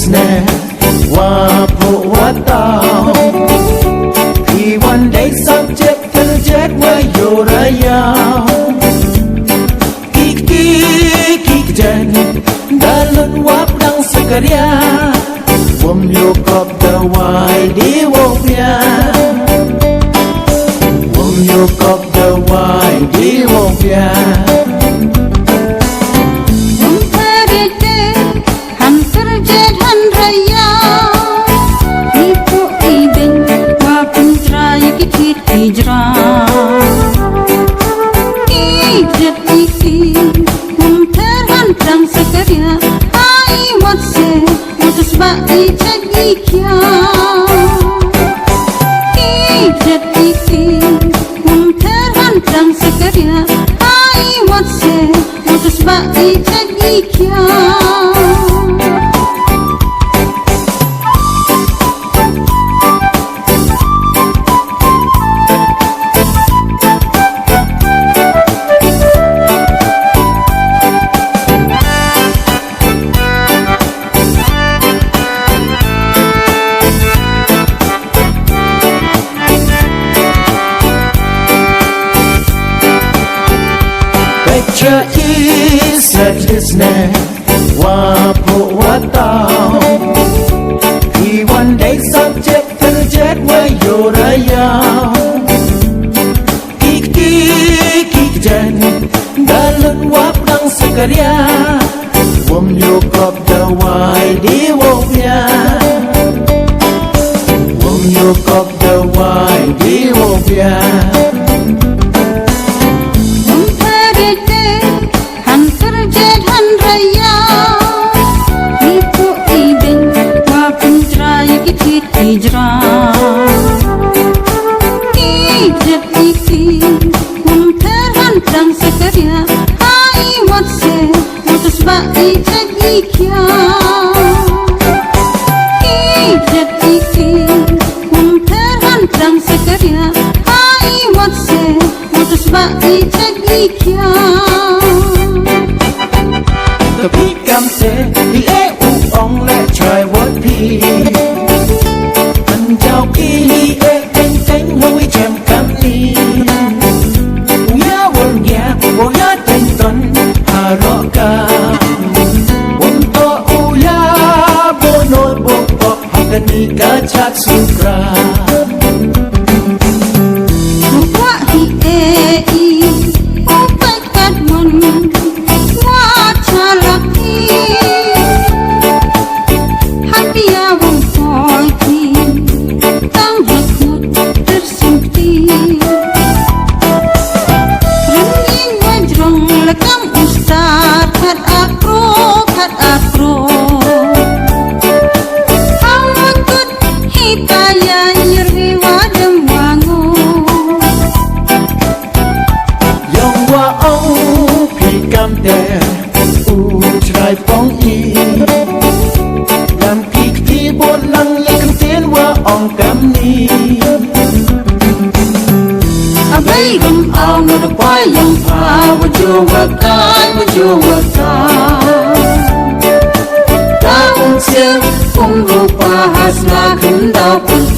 listener Wapo watao He one day subject to the jet where you're a young Kik jen Dalun wap dang Kariah Wom yo kop the wide Ewopia Wom yo kop the wide Ewopia Said listener Wapo watao He one day subject to the jet where you're a young Kik jen Dalun wap dang Kariah Wom yo kop the wide Ewopia Wom yo kop the wide Ewopia Tapi kamse di ong le try what pi Anh chào kỳ cánh cánh hôi chèm cam ni Uya won ya woya tên tuần hà rõ ca Won to uya bo nôi bo bọc hakani ka chat sukra Kung lupa hasna Kyndong